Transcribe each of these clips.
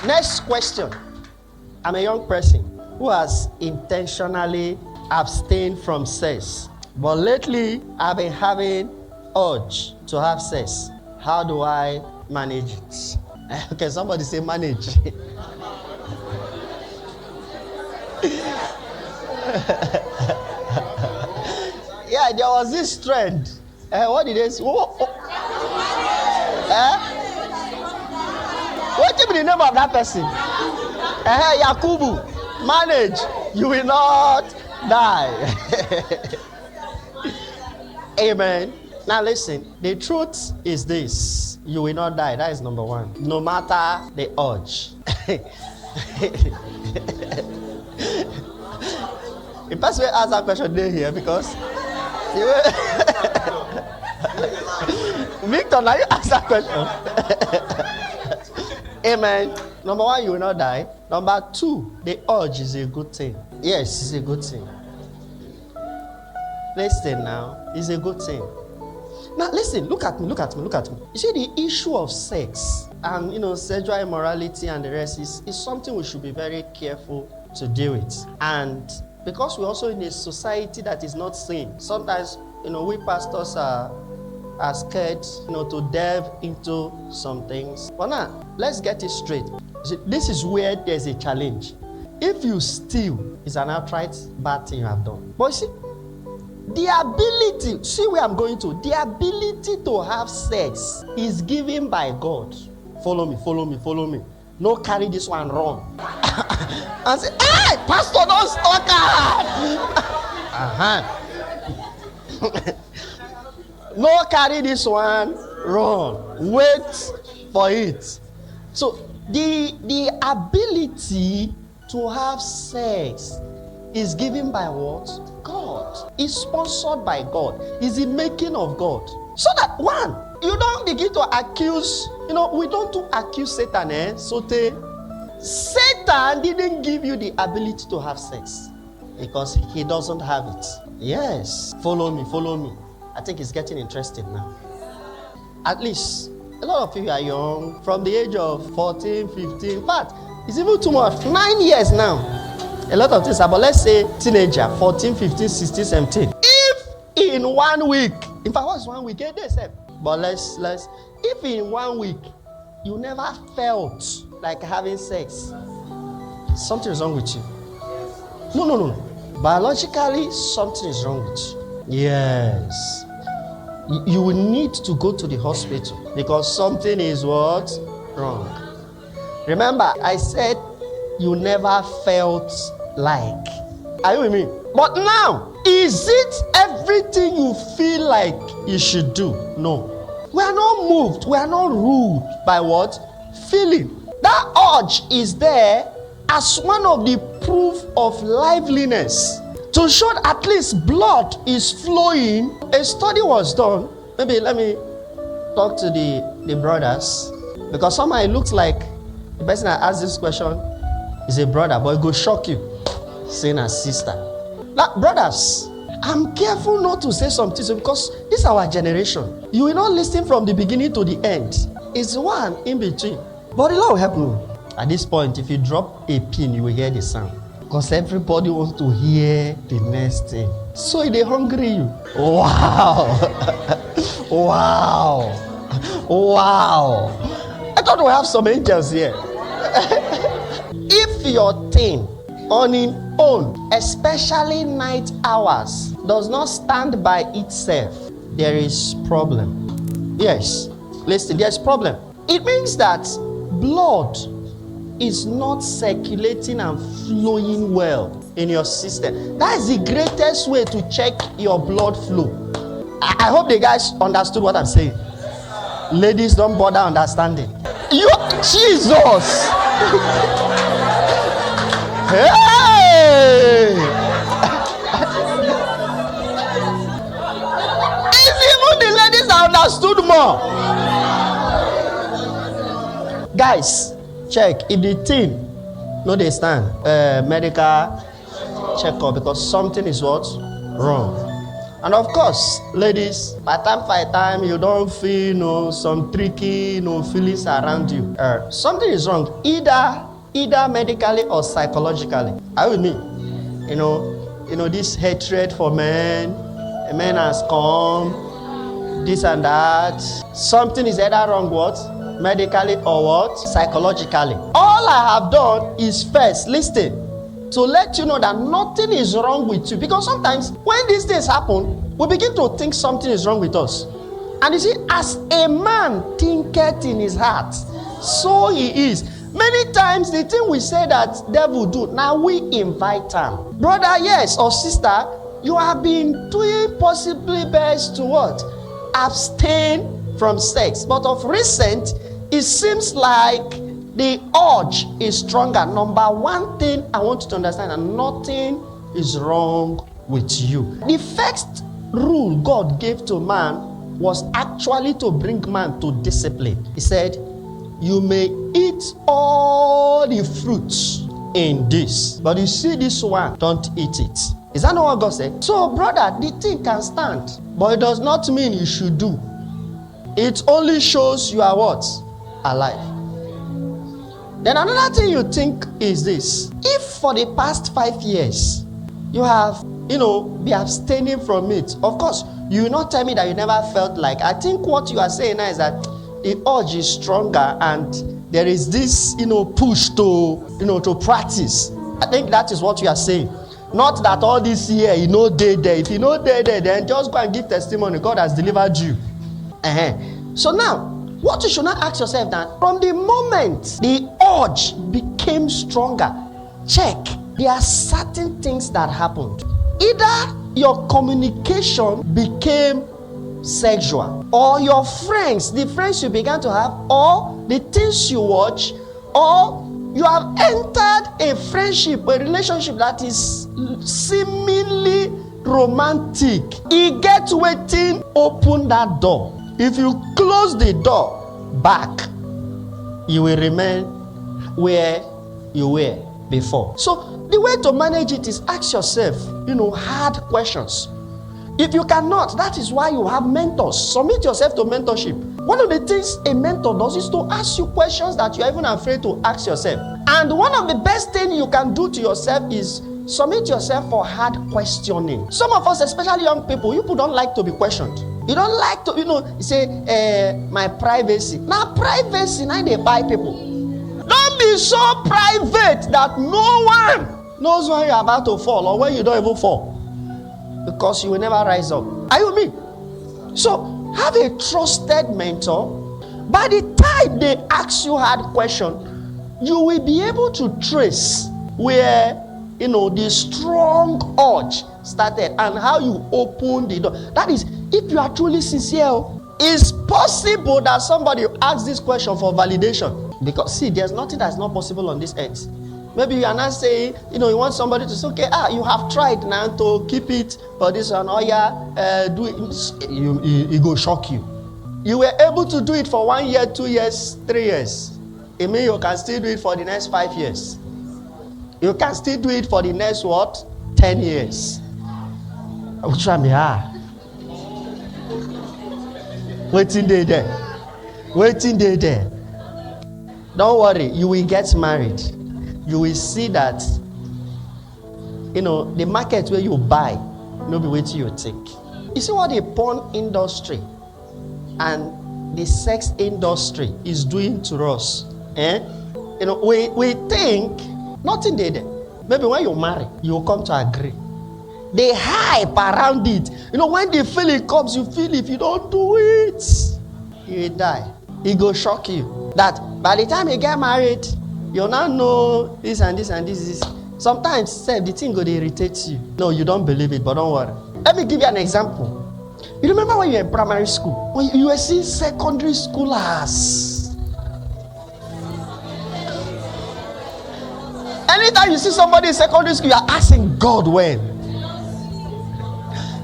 Next question. I'm a young person who has intentionally abstained from sex, but lately I've been having urge to have sex. How do I manage it? Okay, somebody say manage. Yeah, there was this trend. What did they say? What is the name of that person? Yakubu. Manage. You will not die. Amen. Now listen, the truth is this. You will not die. That is number one. No matter the urge. The person will ask that question there here because Victor, now you ask that question. Amen. Number one, you will not die. Number two, the urge is a good thing. Yes, it's a good thing. Listen now, it's a good thing. Now listen, look at me. You see, the issue of sex and sexual immorality and the rest is something we should be very careful to deal with. And because we're also in a society that is not sane, sometimes we pastors are scared to delve into some things. But now, let's get it straight. See, this is where there's a challenge. If you steal, it's an outright bad thing you have done. But you see, the ability, see where I'm going to, the ability to have sex is given by God. Follow me. No carry this one wrong. And say, hey, pastor, don't stalk her. No carry this one wrong. Wait for it. So the ability to have sex is given by what? God. It's sponsored by God. It's the making of God. So that one, you don't begin to accuse, we don't do accuse Satan, Satan didn't give you the ability to have sex because he doesn't have it. Yes. Follow me. I think it's getting interesting now. At least, a lot of people are young, from the age of 14, 15. In fact, it's even too much. 9 years now. A lot of things are, but let's say teenager, 14, 15, 16, 17. If in 1 week, in fact, what's 1 week? But let's, if in 1 week, you never felt like having sex, something is wrong with you. No. Biologically, something is wrong with you. Yes. You will need to go to the hospital because something is what? Wrong. Remember, I said you never felt like. Are you with me? But now, is it everything you feel like you should do? No. We are not moved. We are not ruled by what? Feeling. That urge is there as one of the proof of liveliness. To show at least blood is flowing. A study was done. Maybe let me talk to the brothers. Because somehow it looks like the person that asked this question is a brother, but it will shock you saying a sister. Now, brothers, I'm careful not to say something because this is our generation. You will not listen from the beginning to the end. It's one in between. But the Lord will help you. At this point, if you drop a pin, you will hear the sound. Because everybody wants to hear the next thing. So they hungry you. Wow. Wow. I thought we have some angels here. If your thing on its own, especially night hours, does not stand by itself, there is problem. Yes. Listen, there's problem. It means that blood is not circulating and flowing well in your system. That is the greatest way to check your blood flow. I hope the guys understood what I'm saying. Ladies, don't bother understanding. You, Jesus! Hey! It's even the ladies that understood more. Guys, check if the thing no they stand medical checkup because something is what wrong. And of course, ladies, by time you don't feel some tricky feelings around you. Something is wrong, either medically or psychologically. Are you with me? This hatred for men, a man has come, this and that. Something is either wrong, what? Medically or what? Psychologically. All I have done is first listen to let you know that nothing is wrong with you. Because sometimes when these things happen, we begin to think something is wrong with us. And you see, as a man thinketh in his heart, so he is. Many times the thing we say that devil do, now we invite him. Brother, yes, or sister, you have been doing possibly best to what? Abstain from sex. But of recent, it seems like the urge is stronger. Number one thing I want you to understand, that nothing is wrong with you. The first rule God gave to man was actually to bring man to discipline. He said, you may eat all the fruits in this, but you see this one, don't eat it. Is that not what God said? So, brother, the thing can stand, but it does not mean you should do. It only shows you are what? Alive. Then another thing you think is this. If for the past 5 years, you have, be abstaining from it, of course, you will not tell me that you never felt like. I think what you are saying now is that the urge is stronger and there is this, push to practice. I think that is what you are saying. Not that all this year, day there. If day there, then just go and give testimony. God has delivered you. So now, what you should not ask yourself that from the moment the urge became stronger, check. There are certain things that happened. Either your communication became sexual, or your friends, the friends you began to have, or the things you watch, or you have entered a friendship, a relationship that is seemingly romantic. It gets waiting, open that door. If you close the door back, you will remain where you were before. So the way to manage it is ask yourself, hard questions. If you cannot, that is why you have mentors. Submit yourself to mentorship. One of the things a mentor does is to ask you questions that you're even afraid to ask yourself. And one of the best things you can do to yourself is submit yourself for hard questioning. Some of us, especially young people, you don't like to be questioned. You don't like to, say, my privacy. Now, privacy, now they buy people. Don't be so private that no one knows when you're about to fall or when you don't even fall. Because you will never rise up. Are you with me? So, have a trusted mentor. By the time they ask you hard question, you will be able to trace where, the strong urge started and how you open the door. That is, if you are truly sincere, it's possible that somebody asks this question for validation. Because, see, there's nothing that's not possible on this earth. Maybe you are not saying, you want somebody to say, okay, you have tried now to keep it for this one. Oh yeah, do it. It will shock you. You were able to do it for 1 year, 2 years, 3 years. It means you can still do it for the next 5 years. You can still do it for the next 10 years. Waiting there. Don't worry, you will get married. You will see that, the market where you buy, no be waiting you think. You see what the porn industry and the sex industry is doing to us. We think nothing there. Maybe when you marry, you will come to agree. They hype around it. When the feeling comes, you feel if you don't do it, you will die. It will shock you. That by the time you get married, you now know this and this and this. Sometimes, the thing will irritate you. No, you don't believe it, but don't worry. Let me give you an example. You remember when you were in primary school? When you were seeing secondary schoolers. Anytime you see somebody in secondary school, you are asking God when.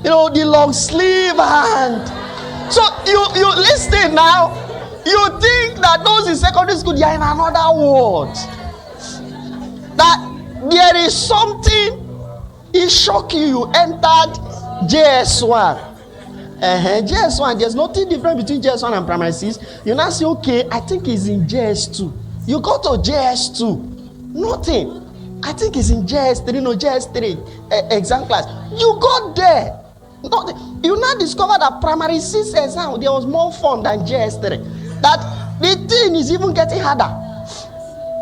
The long sleeve hand. So you listen now. You think that those in secondary school, they are in another world. That there is something, it shocked you. You entered JS1. JS1, there's nothing different between JS1 and primary 6. You now say, okay, I think he's in JS2. You go to JS2. Nothing. I think he's in JS3, no, JS3 exam class. You got there. Nothing. You now discover that primary 6 exam, there was more fun than JS3. That the thing is even getting harder.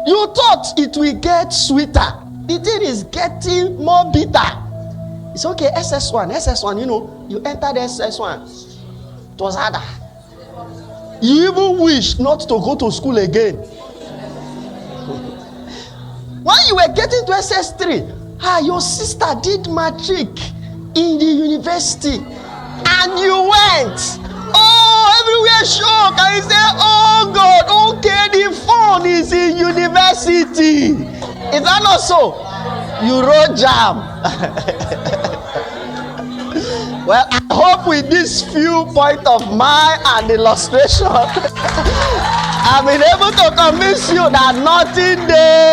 You thought it will get sweeter. The thing is getting more bitter. It's okay, SS1, you enter the SS1. It was harder. You even wish not to go to school again. When you were getting to SS3, your sister did matric in the university, and you went. Oh, everywhere shock, and you say, oh God, okay, the phone is in university. Is that not so? You wrote jam. Well, I hope with this few point of mine and illustration, I've been able to convince you that nothing there